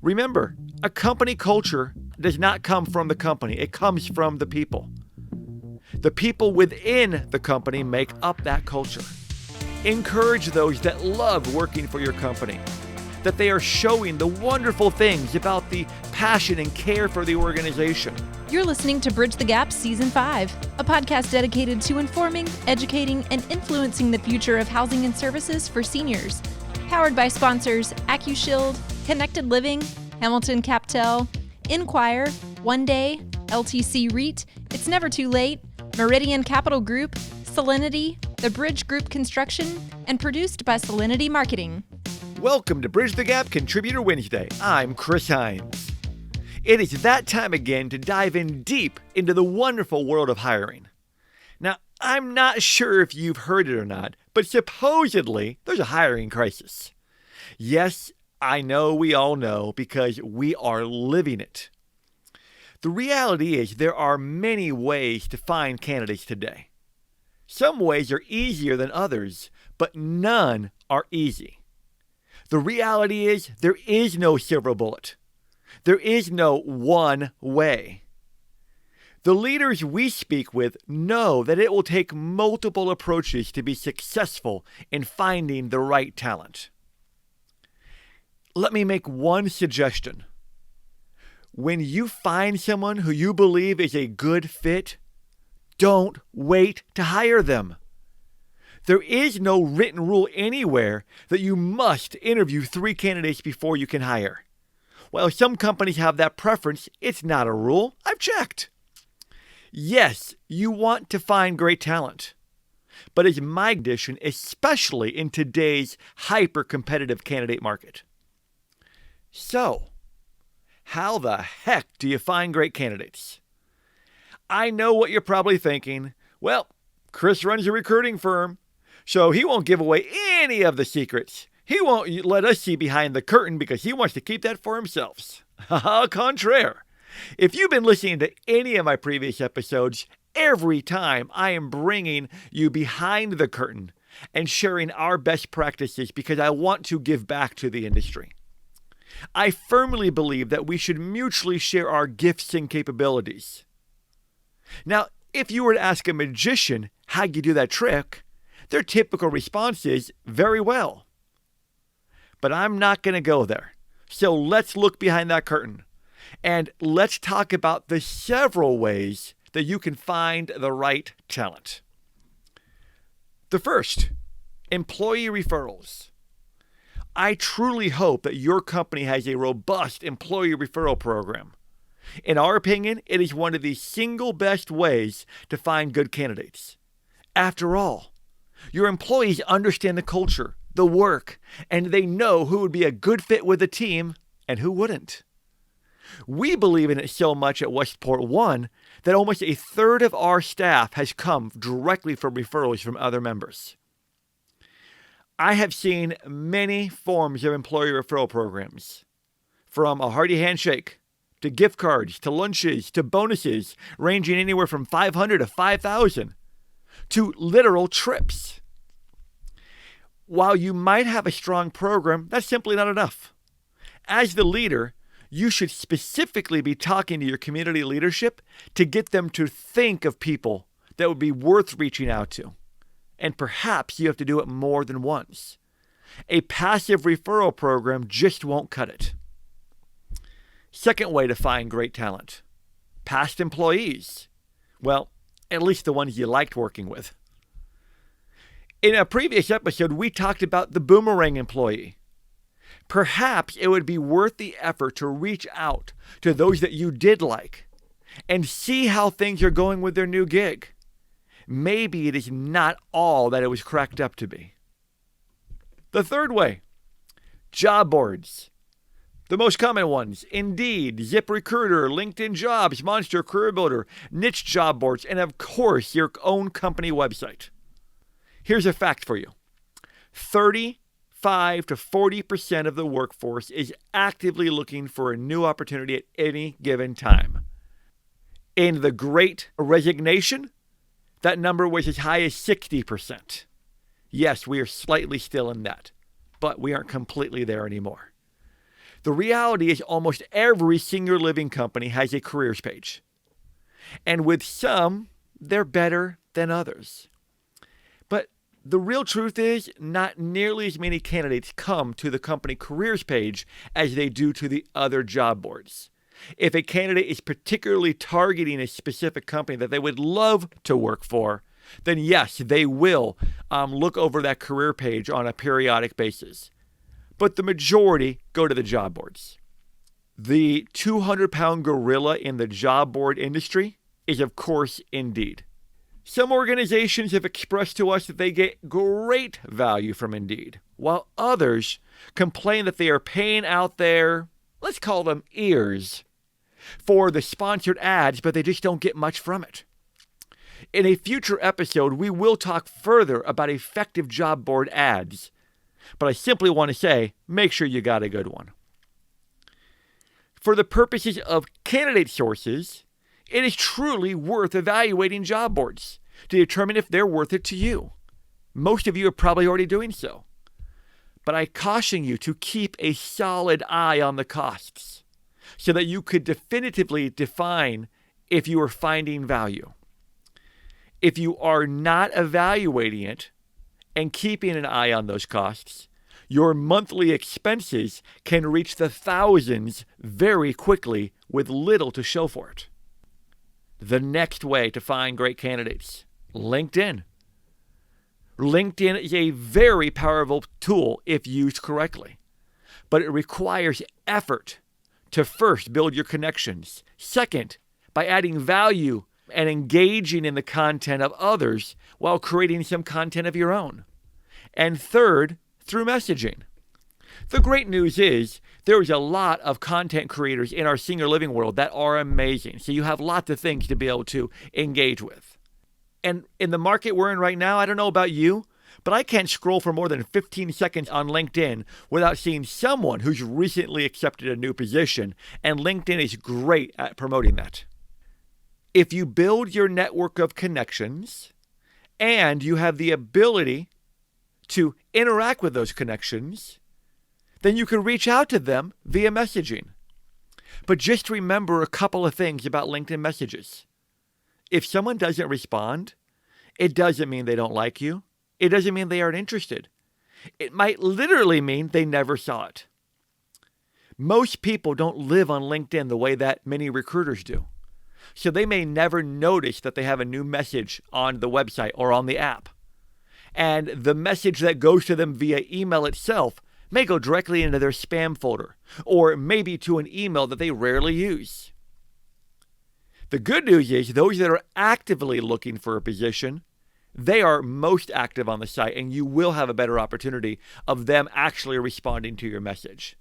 Remember, a company culture does not come from the company. It comes from the people. The people within the company make up that culture. Encourage those that love working for your company, that they are showing the wonderful things about the passion and care for the organization. You're listening to Bridge the Gap Season 5, a podcast dedicated to informing, educating, and influencing the future of housing and services for seniors. Powered by sponsors AccuShield, Connected Living, Hamilton Captel, Inquire, One Day, LTC REIT, It's Never Too Late, Meridian Capital Group, Solinity, The Bridge Group Construction, and produced by Solinity Marketing. Welcome to Bridge the Gap Contributor Wednesday. I'm Chris Heinz. It is that time again to dive in deep into the wonderful world of hiring. Now, I'm not sure if you've heard it or not, but supposedly there's a hiring crisis. Yes, I know we all know because we are living it. The reality is there are many ways to find candidates today. Some ways are easier than others, but none are easy. The reality is there is no silver bullet. There is no one way. The leaders we speak with know that it will take multiple approaches to be successful in finding the right talent. Let me make one suggestion. When you find someone who you believe is a good fit, don't wait to hire them. There is no written rule anywhere that you must interview 3 candidates before you can hire. While some companies have that preference, it's not a rule. I've checked. Yes, you want to find great talent. But it's my condition, especially in today's hyper-competitive candidate market. So, how the heck do you find great candidates? I know what you're probably thinking. Well, Chris runs a recruiting firm, so he won't give away any of the secrets. He won't let us see behind the curtain because he wants to keep that for himself. Au contraire. If you've been listening to any of my previous episodes, every time I am bringing you behind the curtain and sharing our best practices because I want to give back to the industry. I firmly believe that we should mutually share our gifts and capabilities. Now, if you were to ask a magician how you do that trick, their typical response is, very well. But I'm not going to go there. So let's look behind that curtain. And let's talk about the several ways that you can find the right talent. The first, employee referrals. I truly hope that your company has a robust employee referral program. In our opinion, it is one of the single best ways to find good candidates. After all, your employees understand the culture, the work, and they know who would be a good fit with the team and who wouldn't. We believe in it so much at Westport One that almost a third of our staff has come directly from referrals from other members. I have seen many forms of employee referral programs, from a hearty handshake to gift cards to lunches to bonuses ranging anywhere from $500 to $5,000 to literal trips. While you might have a strong program, that's simply not enough. As the leader, you should specifically be talking to your community leadership to get them to think of people that would be worth reaching out to. And perhaps you have to do it more than once. A passive referral program just won't cut it. Second way to find great talent, past employees. Well, at least the ones you liked working with. In a previous episode, we talked about the boomerang employee. Perhaps it would be worth the effort to reach out to those that you did like and see how things are going with their new gig. Maybe it is not all that it was cracked up to be. The third way, job boards. The most common ones, Indeed, ZipRecruiter, LinkedIn Jobs, Monster, Career Builder, niche job boards, and of course, your own company website. Here's a fact for you. 35 to 40% of the workforce is actively looking for a new opportunity at any given time. In the Great Resignation, that number was as high as 60%. Yes, we are slightly still in that, but we aren't completely there anymore. The reality is almost every senior living company has a careers page. And with some, they're better than others. But the real truth is not nearly as many candidates come to the company careers page as they do to the other job boards. If a candidate is particularly targeting a specific company that they would love to work for, then yes, they will look over that career page on a periodic basis. But the majority go to the job boards. The 200-pound gorilla in the job board industry is, of course, Indeed. Some organizations have expressed to us that they get great value from Indeed, while others complain that they are paying out their, let's call them ears, for the sponsored ads, but they just don't get much from it. In a future episode, we will talk further about effective job board ads, but I simply want to say, make sure you got a good one. For the purposes of candidate sources, it is truly worth evaluating job boards to determine if they're worth it to you. Most of you are probably already doing so. But I caution you to keep a solid eye on the costs so that you could definitively define if you are finding value. If you are not evaluating it and keeping an eye on those costs, your monthly expenses can reach the thousands very quickly with little to show for it. The next way to find great candidates, LinkedIn. LinkedIn is a very powerful tool if used correctly, but it requires effort to first build your connections. Second, by adding value and engaging in the content of others while creating some content of your own. And third, through messaging. The great news is there is a lot of content creators in our senior living world that are amazing. So you have lots of things to be able to engage with. And in the market we're in right now, I don't know about you, but I can't scroll for more than 15 seconds on LinkedIn without seeing someone who's recently accepted a new position. And LinkedIn is great at promoting that. If you build your network of connections and you have the ability to interact with those connections, then you can reach out to them via messaging. But just remember a couple of things about LinkedIn messages. If someone doesn't respond, it doesn't mean they don't like you. It doesn't mean they aren't interested. It might literally mean they never saw it. Most people don't live on LinkedIn the way that many recruiters do. So they may never notice that they have a new message on the website or on the app. And the message that goes to them via email itself may go directly into their spam folder, or maybe to an email that they rarely use. The good news is those that are actively looking for a position, they are most active on the site, and you will have a better opportunity of them actually responding to your message.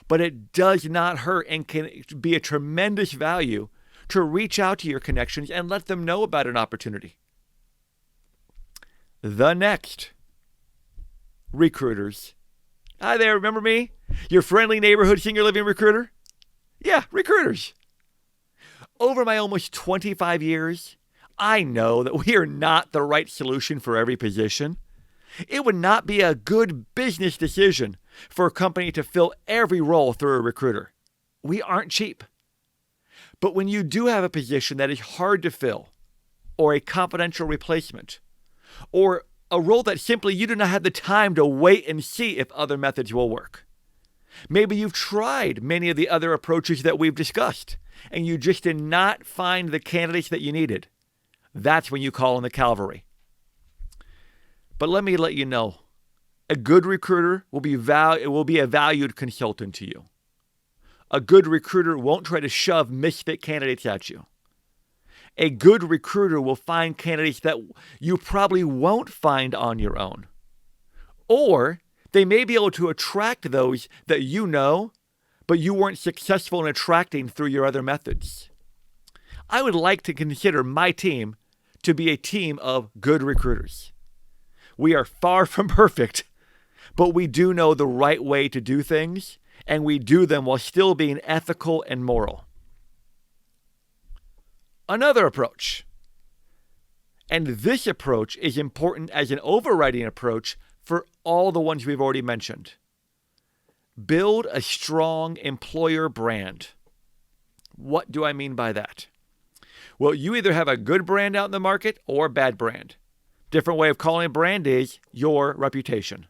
But it does not hurt and can be a tremendous value to reach out to your connections and let them know about an opportunity. The next, recruiters. Hi there, remember me? Your friendly neighborhood senior living recruiter? Yeah, recruiters. Over my almost 25 years, I know that we are not the right solution for every position. It would not be a good business decision for a company to fill every role through a recruiter. We aren't cheap. But when you do have a position that is hard to fill, or a confidential replacement, or a role that simply you do not have the time to wait and see if other methods will work. Maybe you've tried many of the other approaches that we've discussed, and you just did not find the candidates that you needed. That's when you call in the cavalry. But let me let you know, a good recruiter will be a valued consultant to you. A good recruiter won't try to shove misfit candidates at you. A good recruiter will find candidates that you probably won't find on your own. Or they may be able to attract those that you know, but you weren't successful in attracting through your other methods. I would like to consider my team to be a team of good recruiters. We are far from perfect, but we do know the right way to do things, and we do them while still being ethical and moral. Another approach, and this approach is important as an overriding approach for all the ones we've already mentioned. Build a strong employer brand. What do I mean by that? Well, you either have a good brand out in the market or a bad brand. Different way of calling a brand is your reputation.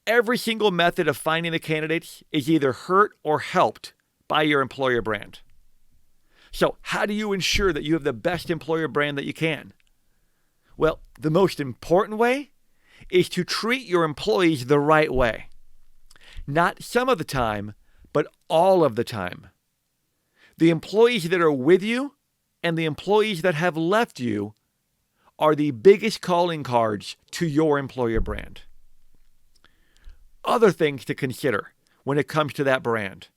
Every single method of finding the candidates is either hurt or helped by your employer brand. So how do you ensure that you have the best employer brand that you can? Well, the most important way is to treat your employees the right way. Not some of the time, but all of the time. The employees that are with you and the employees that have left you are the biggest calling cards to your employer brand. Other things to consider when it comes to that brand: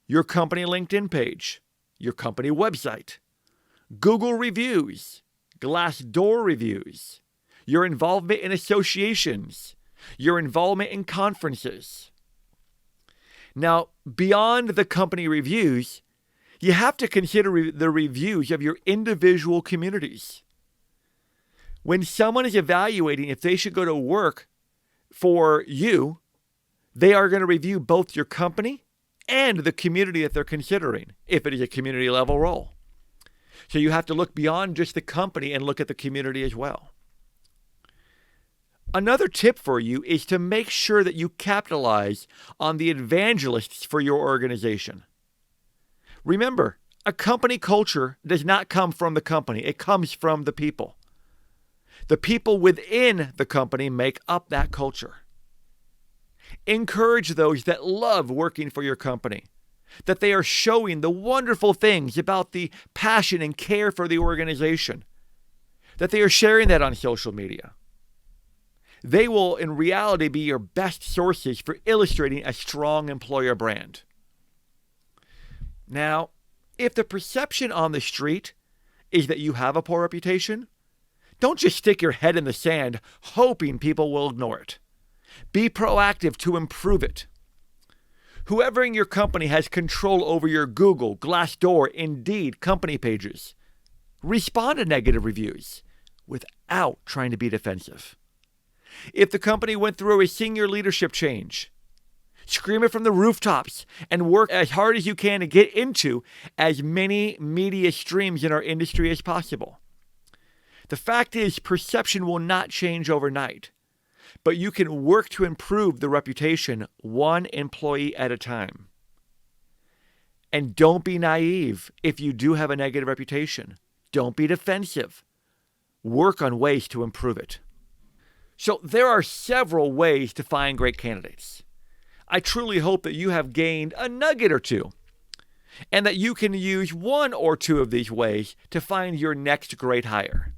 your company LinkedIn page, your company website, Google reviews, Glassdoor reviews, your involvement in associations, your involvement in conferences. Now, beyond the company reviews, you have to consider the reviews of your individual communities. When someone is evaluating if they should go to work for you, they are going to review both your company and the community that they're considering, if it is a community level role. So you have to look beyond just the company and look at the community as well. Another tip for you is to make sure that you capitalize on the evangelists for your organization. Remember, a company culture does not come from the company. It comes from the people. The people within the company make up that culture. Encourage those that love working for your company, that they are showing the wonderful things about the passion and care for the organization, that they are sharing that on social media. They will, in reality, be your best sources for illustrating a strong employer brand. Now, if the perception on the street is that you have a poor reputation, don't just stick your head in the sand hoping people will ignore it. Be proactive to improve it. Whoever in your company has control over your Google, Glassdoor, Indeed company pages, respond to negative reviews without trying to be defensive. If the company went through a senior leadership change, scream it from the rooftops and work as hard as you can to get into as many media streams in our industry as possible. The fact is, perception will not change overnight, but you can work to improve the reputation one employee at a time. And don't be naive if you do have a negative reputation. Don't be defensive. Work on ways to improve it. So there are several ways to find great candidates. I truly hope that you have gained a nugget or two, and that you can use one or two of these ways to find your next great hire.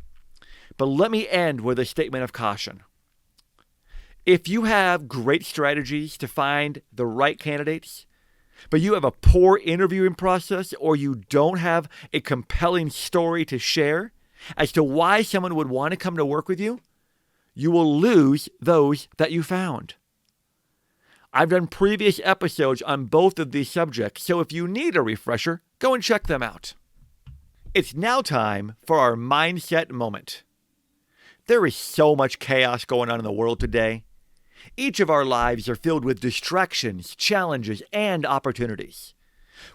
But let me end with a statement of caution. If you have great strategies to find the right candidates, but you have a poor interviewing process, or you don't have a compelling story to share as to why someone would want to come to work with you, you will lose those that you found. I've done previous episodes on both of these subjects, so if you need a refresher, go and check them out. It's now time for our mindset moment. There is so much chaos going on in the world today. Each of our lives are filled with distractions, challenges, and opportunities.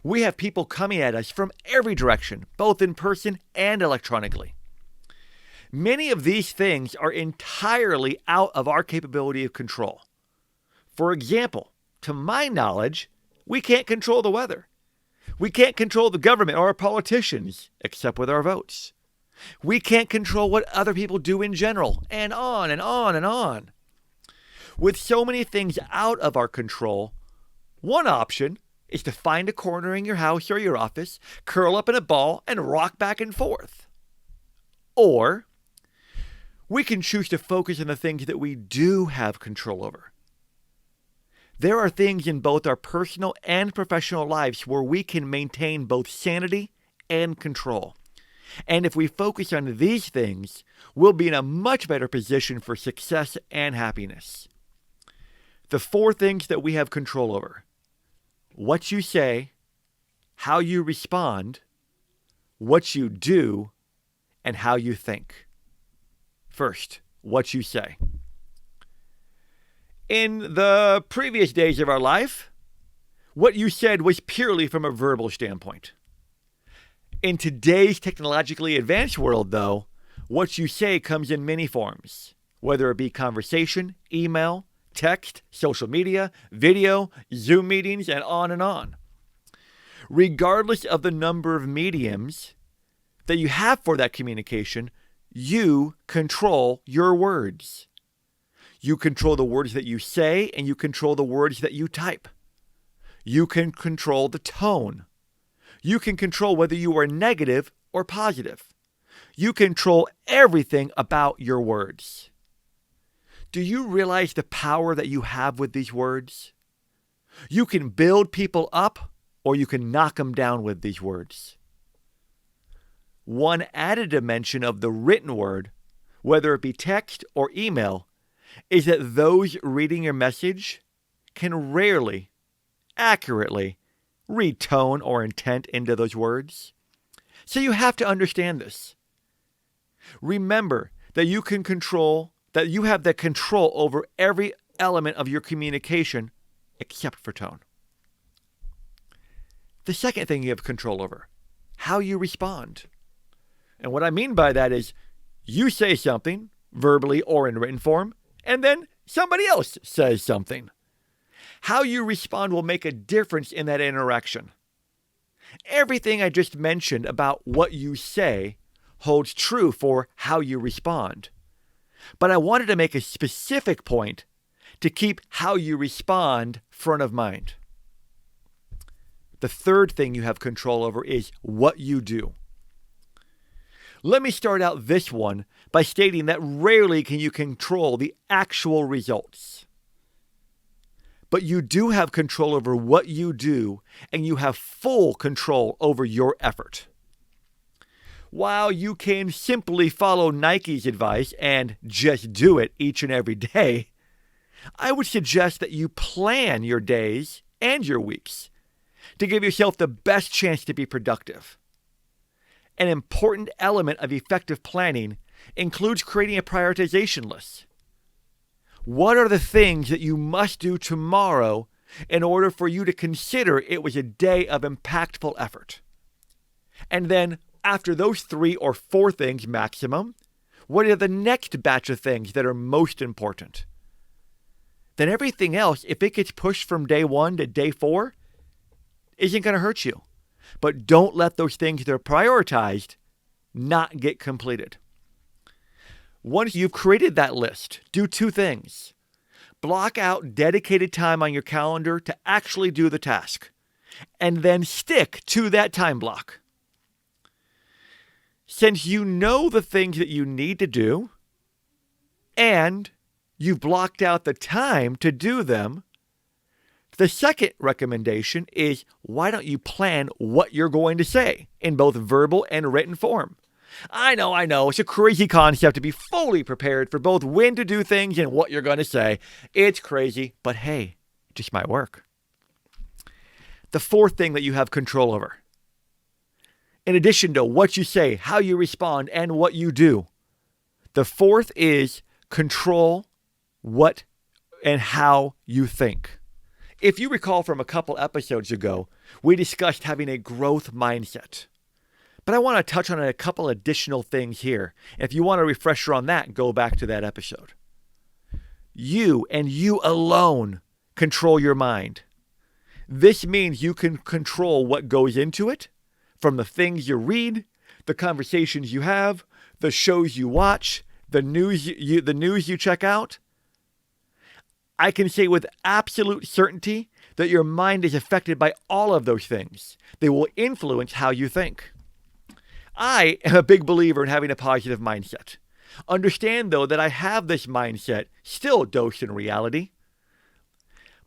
We have people coming at us from every direction, both in person and electronically. Many of these things are entirely out of our capability of control. For example, to my knowledge, we can't control the weather. We can't control the government or our politicians, except with our votes. We can't control what other people do in general, and on and on and on. With so many things out of our control, one option is to find a corner in your house or your office, curl up in a ball, and rock back and forth. Or we can choose to focus on the things that we do have control over. There are things in both our personal and professional lives where we can maintain both sanity and control. And if we focus on these things, we'll be in a much better position for success and happiness. The 4 things that we have control over: what you say, how you respond, what you do, and how you think. First, what you say. In the previous days of our life, what you said was purely from a verbal standpoint. In today's technologically advanced world, though, what you say comes in many forms, whether it be conversation, email, text, social media, video, Zoom meetings, and on and on. Regardless of the number of mediums that you have for that communication, you control your words. You control the words that you say, and you control the words that you type. You can control the tone. You can control whether you are negative or positive. You control everything about your words. Do you realize the power that you have with these words? You can build people up, or you can knock them down with these words. One added dimension of the written word, whether it be text or email, is that those reading your message can rarely, accurately read tone or intent into those words. So you have to understand this. Remember that you have the control over every element of your communication except for tone. The second thing you have control over, how you respond. And what I mean by that is you say something, verbally or in written form, and then somebody else says something. How you respond will make a difference in that interaction. Everything I just mentioned about what you say holds true for how you respond. But I wanted to make a specific point to keep how you respond front of mind. The third thing you have control over is what you do. Let me start out this one by stating that rarely can you control the actual results. But you do have control over what you do, and you have full control over your effort. While you can simply follow Nike's advice and just do it each and every day, I would suggest that you plan your days and your weeks to give yourself the best chance to be productive. An important element of effective planning includes creating a prioritization list. What are the things that you must do tomorrow in order for you to consider it was a day of impactful effort? And then, after those 3 or 4 things maximum, what are the next batch of things that are most important? Then everything else, if it gets pushed from day 1 to day 4, isn't going to hurt you. But don't let those things that are prioritized not get completed. Once you've created that list, do 2 things. Block out dedicated time on your calendar to actually do the task, and then stick to that time block. Since you know the things that you need to do, and you've blocked out the time to do them, the second recommendation is, why don't you plan what you're going to say in both verbal and written form? I know, it's a crazy concept to be fully prepared for both when to do things and what you're going to say. It's crazy, but hey, it just might work. The fourth thing that you have control over, in addition to what you say, how you respond, and what you do, the fourth is control what and how you think. If you recall from a couple episodes ago, we discussed having a growth mindset. But I want to touch on a couple additional things here. If you want a refresher on that, go back to that episode. You and you alone control your mind. This means you can control what goes into it, from the things you read, the conversations you have, the shows you watch, the news you check out. I can say with absolute certainty that your mind is affected by all of those things. They will influence how you think. I am a big believer in having a positive mindset. Understand, though, that I have this mindset still dosed in reality,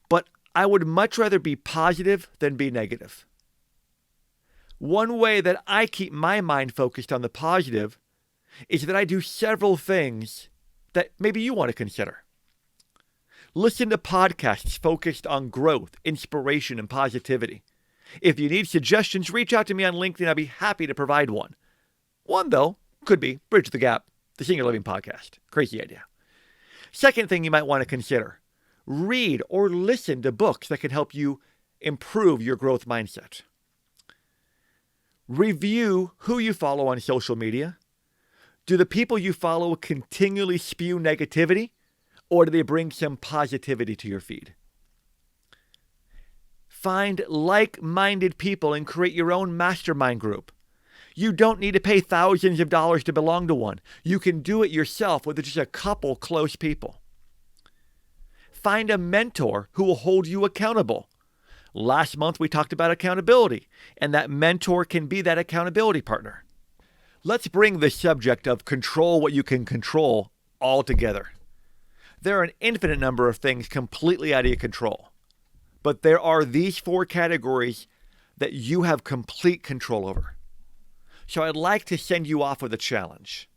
but I would much rather be positive than be negative. One way that I keep my mind focused on the positive is that I do several things that maybe you want to consider. Listen to podcasts focused on growth, inspiration, and positivity. If you need suggestions, reach out to me on LinkedIn. I'd be happy to provide one. One, though, could be Bridge the Gap, the Senior Living Podcast. Crazy idea. Second thing you might want to consider, Read or listen to books that can help you improve your growth mindset. Review who you follow on social media. Do the people you follow continually spew negativity, or do they bring some positivity to your feed? Find like-minded people and create your own mastermind group. You don't need to pay thousands of dollars to belong to one. You can do it yourself with just a couple close people. Find a mentor who will hold you accountable. Last month we talked about accountability, and that mentor can be that accountability partner. Let's bring the subject of control what you can control all together. There are an infinite number of things completely out of your control, but there are these 4 categories that you have complete control over. So I'd like to send you off with a challenge.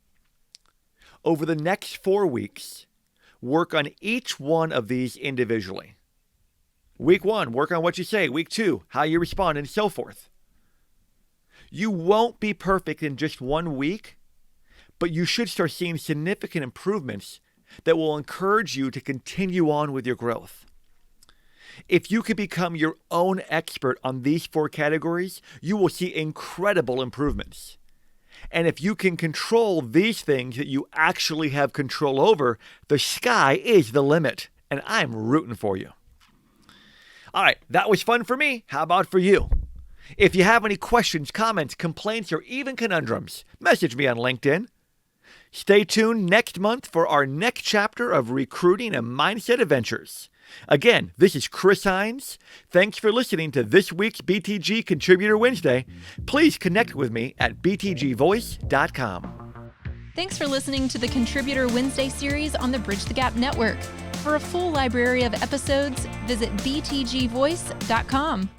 Over the next 4 weeks, work on each one of these individually. Week 1, work on what you say. Week 2, how you respond, and so forth. You won't be perfect in just 1 week, but you should start seeing significant improvements that will encourage you to continue on with your growth. If you can become your own expert on these 4 categories, you will see incredible improvements. And if you can control these things that you actually have control over, the sky is the limit, and I'm rooting for you. All right, that was fun for me. How about for you? If you have any questions, comments, complaints, or even conundrums, message me on LinkedIn. Stay tuned next month for our next chapter of Recruiting and Mindset Adventures. Again, this is Chris Heinz. Thanks for listening to this week's BTG Contributor Wednesday. Please connect with me at btgvoice.com. Thanks for listening to the Contributor Wednesday series on the Bridge the Gap Network. For a full library of episodes, visit btgvoice.com.